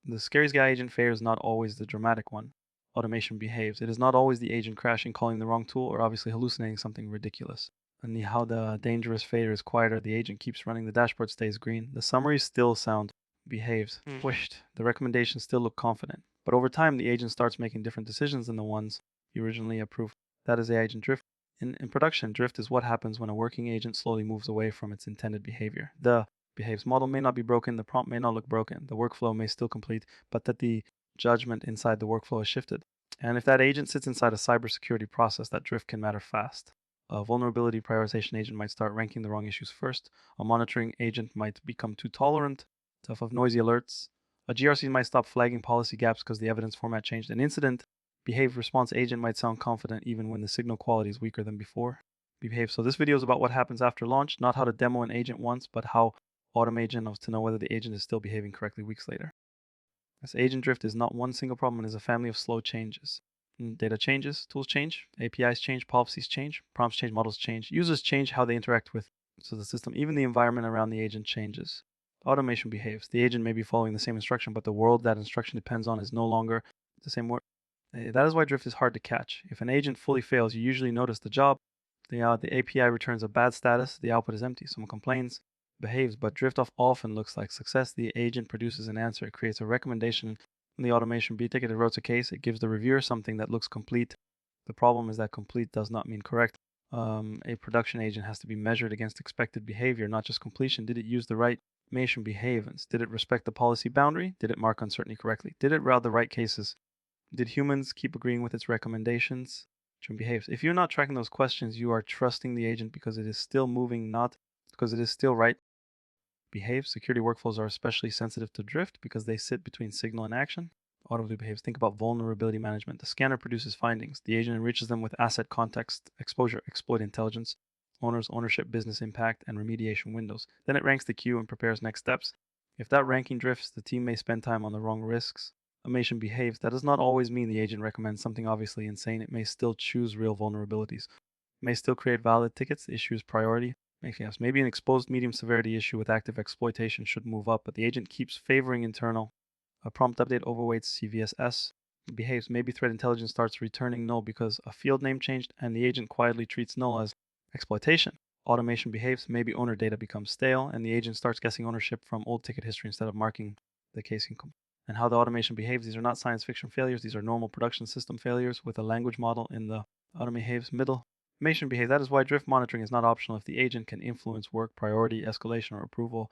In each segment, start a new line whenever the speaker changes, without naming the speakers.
The scariest guy agent failure is not always the dramatic one. Automation behaves. It is not always the agent crashing, calling the wrong tool, or obviously hallucinating something ridiculous. And how the dangerous failure is quieter, the agent keeps running, the dashboard stays green, the summary still sound, behaves, pushed, the recommendations still look confident. But over time, the agent starts making different decisions than the ones you originally approved. That is the agent drift. In production, drift is what happens when a working agent slowly moves away from its intended behavior. The behaves model may not be broken, the prompt may not look broken, the workflow may still complete, but that the judgment inside the workflow has shifted. And if that agent sits inside a cybersecurity process, that drift can matter fast. A vulnerability prioritization agent might start ranking the wrong issues first. A monitoring agent might become too tolerant of noisy alerts. A GRC might stop flagging policy gaps because the evidence format changed. An incident behave response agent might sound confident even when the signal quality is weaker than before. Behave. So this video is about what happens after launch, not how to demo an agent once, but how automate agent to know whether the agent is still behaving correctly weeks later. As agent drift is not one single problem, it is a family of slow changes. Data changes, tools change, APIs change, policies change, prompts change, models change, users change how they interact with the system, even the environment around the agent changes. Automation behaves. The agent may be following the same instruction, but the world that instruction depends on is no longer the same world. That is why drift is hard to catch. If an agent fully fails, you usually notice the job. The API returns a bad status, the output is empty, someone complains, behaves, but drift off often looks like success. The agent produces an answer, it creates a recommendation in the automation B ticket, it wrote a case, it gives the reviewer something that looks complete. The problem is that complete does not mean correct. A production agent has to be measured against expected behavior, not just completion. Did it use the right automation behaviors? Did it respect the policy boundary? Did it mark uncertainty correctly? Did it route the right cases? Did humans keep agreeing with its recommendations? Behaves. If you're not tracking those questions, you are trusting the agent because it is still moving, not because it is still right. Behave. Security workflows are especially sensitive to drift because they sit between signal and action. Auto behaves. Think about vulnerability management. The scanner produces findings. The agent enriches them with asset context, exposure, exploit intelligence, owners, ownership, business impact, and remediation windows. Then it ranks the queue and prepares next steps. If that ranking drifts, the team may spend time on the wrong risks. Automation behaves. That does not always mean the agent recommends something obviously insane. It may still choose real vulnerabilities. It may still create valid tickets, issues priority. Maybe an exposed medium severity issue with active exploitation should move up, but the agent keeps favoring internal. A prompt update overweights CVSS. Behaves. Maybe threat intelligence starts returning null because a field name changed and the agent quietly treats null as exploitation. Automation behaves. Maybe owner data becomes stale and the agent starts guessing ownership from old ticket history instead of marking the case incomplete. And how the automation behaves, these are not science fiction failures, these are normal production system failures with a language model in the automation behaves middle. Automation behaves. That is why drift monitoring is not optional if the agent can influence work, priority, escalation, or approval.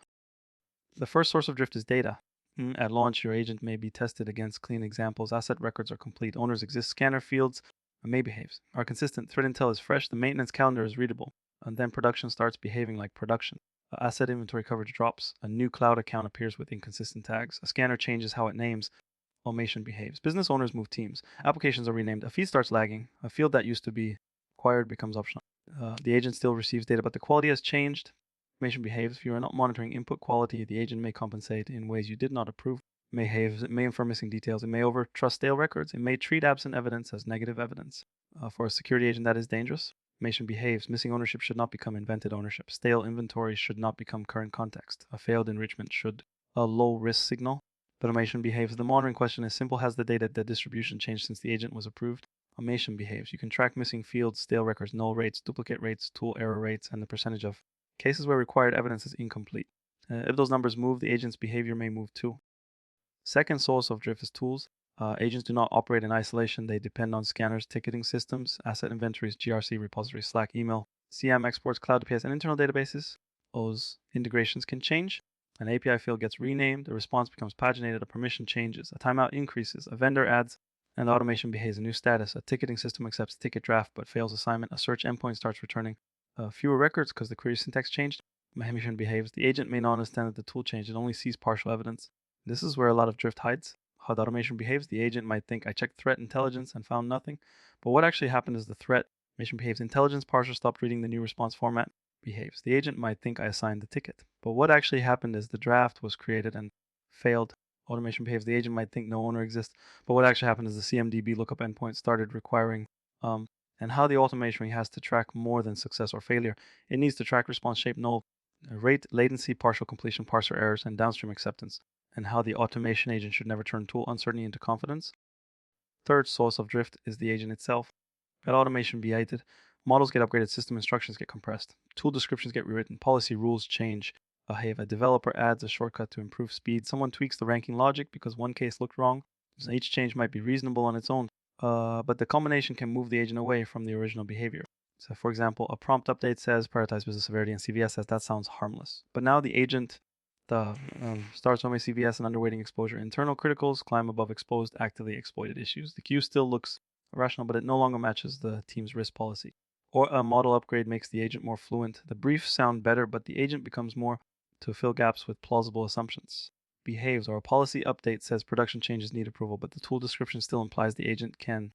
The first source of drift is data. At launch, your agent may be tested against clean examples, asset records are complete, owners exist, scanner fields may behaves, are consistent, threat intel is fresh, the maintenance calendar is readable, and then production starts behaving like production. Asset inventory coverage drops, a new cloud account appears with inconsistent tags, a scanner changes how it names, automation behaves. Business owners move teams, applications are renamed, a feed starts lagging, a field that used to be required becomes optional. The agent still receives data, but the quality has changed. Automation behaves. If you are not monitoring input quality, the agent may compensate in ways you did not approve. It may infer missing details. It may overtrust stale records. It may treat absent evidence as negative evidence. For a security agent, that is dangerous. Automation behaves. Missing ownership should not become invented ownership. Stale inventory should not become current context. A failed enrichment should a low risk signal. But automation behaves. The monitoring question is simple. Has the data distribution changed since the agent was approved? Automation behaves. You can track missing fields, stale records, null rates, duplicate rates, tool error rates, and the percentage of cases where required evidence is incomplete. If those numbers move, the agent's behavior may move too. Second source of drift is tools. Agents do not operate in isolation. They depend on scanners, ticketing systems, asset inventories, GRC, repositories, Slack, email, CM exports, cloud APIs, and internal databases. Those integrations can change. An API field gets renamed, a response becomes paginated, a permission changes, a timeout increases, a vendor adds, and the automation behaves a new status. A ticketing system accepts ticket draft but fails assignment. A search endpoint starts returning fewer records because the query syntax changed. Automation behaves. The agent may not understand that the tool changed. It only sees partial evidence. This is where a lot of drift hides. How the automation behaves. The agent might think, I checked threat intelligence and found nothing. But what actually happened is the threat automation behaves. Intelligence parser stopped reading the new response format. Behaves. The agent might think I assigned the ticket. But what actually happened is the draft was created and failed. Automation behaves. The agent might think no owner exists. But what actually happened is the CMDB lookup endpoint started requiring and how the automation has to track more than success or failure. It needs to track response shape, null, rate, latency, partial completion, parser errors, and downstream acceptance. and how the automation agent should never turn tool uncertainty into confidence. Third source of drift is the agent itself. At automation be hated, models get upgraded, system instructions get compressed, tool descriptions get rewritten, policy rules change. If a developer adds a shortcut to improve speed, someone tweaks the ranking logic because one case looked wrong. Each change might be reasonable on its own, but the combination can move the agent away from the original behavior. So for example, a prompt update says prioritize business severity, and CVS says that sounds harmless. But now the agent starts only CVS and underweighting exposure. Internal criticals climb above exposed, actively exploited issues. The queue still looks rational, but it no longer matches the team's risk policy. Or a model upgrade makes the agent more fluent. The briefs sound better, but the agent becomes more to fill gaps with plausible assumptions. Behaves, or a policy update says production changes need approval, but the tool description still implies the agent can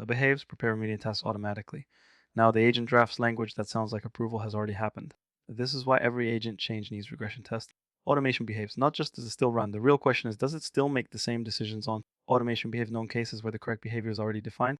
behaves, prepare remedial tasks automatically. Now the agent drafts language that sounds like approval has already happened. This is why every agent change needs regression test. Automation behaves. Not just does it still run, the real question is, does it still make the same decisions on automation behaves known cases where the correct behavior is already defined?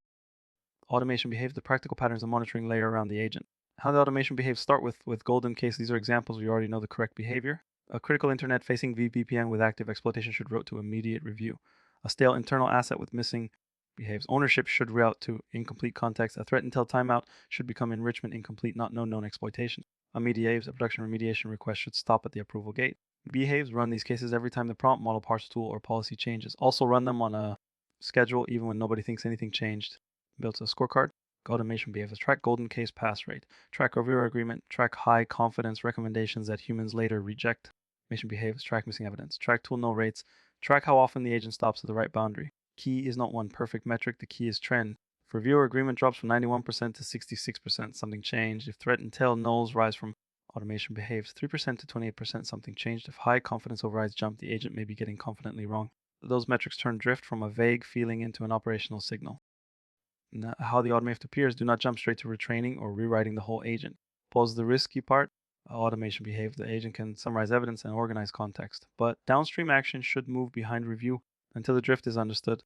Automation behaves, the practical patterns of monitoring layer around the agent. How the automation behaves start with golden case. These are examples where you already know the correct behavior. A critical internet facing VPN with active exploitation should route to immediate review. A stale internal asset with missing behaves. Ownership should route to incomplete context. A threat until timeout should become enrichment incomplete, not known exploitation. A mediaves, a production remediation request should stop at the approval gate. Behaves run these cases every time the prompt, model, parse tool, or policy changes. Also run them on a schedule even when nobody thinks anything changed. Built a scorecard. Automation behaves. Track golden case pass rate. Track reviewer agreement. Track high confidence recommendations that humans later reject. Automation behaves. Track missing evidence. Track tool no rates. Track how often the agent stops at the right boundary. Key is not one perfect metric. The key is trend. If reviewer agreement drops from 91% to 66%, something changed. If threat intel nulls rise from automation behaves 3% to 28%, something changed. If high confidence overrides jump, the agent may be getting confidently wrong. Those metrics turn drift from a vague feeling into an operational signal. Now, how the automation appears, do not jump straight to retraining or rewriting the whole agent. Pause the risky part. Automation behaves. The agent can summarize evidence and organize context, but downstream action should move behind review until the drift is understood.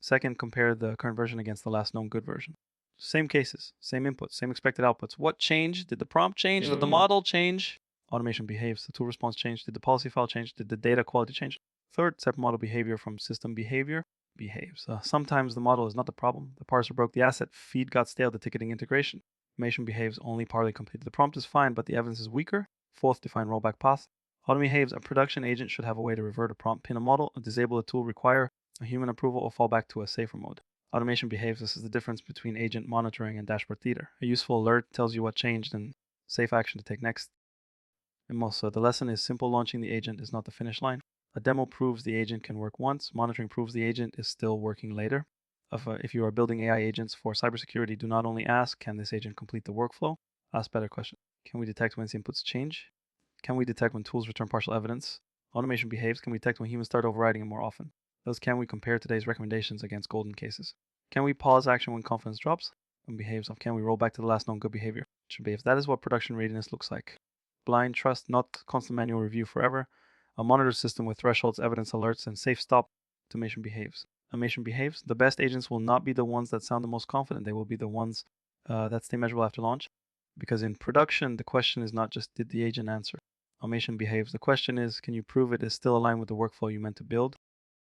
Second, compare the current version against the last known good version. Same cases, same inputs, same expected outputs. What changed? Did the prompt change? Did the model change? Automation behaves. The tool response changed. Did the policy file change? Did the data quality change? Third, separate model behavior from system behavior. Behaves. Sometimes the model is not the problem. The parser broke the asset. Feed got stale. The ticketing integration. Automation behaves only partly completed. The prompt is fine, but the evidence is weaker. Fourth, define rollback path. Automation behaves. A production agent should have a way to revert a prompt, pin a model, disable a tool, require a human approval, or fall back to a safer mode. Automation behaves. This is the difference between agent monitoring and dashboard theater. A useful alert tells you what changed and safe action to take next. And also, the lesson is simple launching the agent is not the finish line. A demo proves the agent can work once. Monitoring proves the agent is still working later. If you are building AI agents for cybersecurity, do not only ask, can this agent complete the workflow? Ask better questions. Can we detect when its inputs change? Can we detect when tools return partial evidence? Automation behaves. Can we detect when humans start overriding it more often? Thus, can we compare today's recommendations against golden cases? Can we pause action when confidence drops? And behaves of can we roll back to the last known good behavior? Should behave. That is what production readiness looks like. Blind trust, not constant manual review forever. A monitor system with thresholds, evidence alerts, and safe stop. Automation behaves. Automation behaves. The best agents will not be the ones that sound the most confident. They will be the ones that stay measurable after launch. Because in production, the question is not just did the agent answer. Automation behaves. The question is, can you prove it is still aligned with the workflow you meant to build?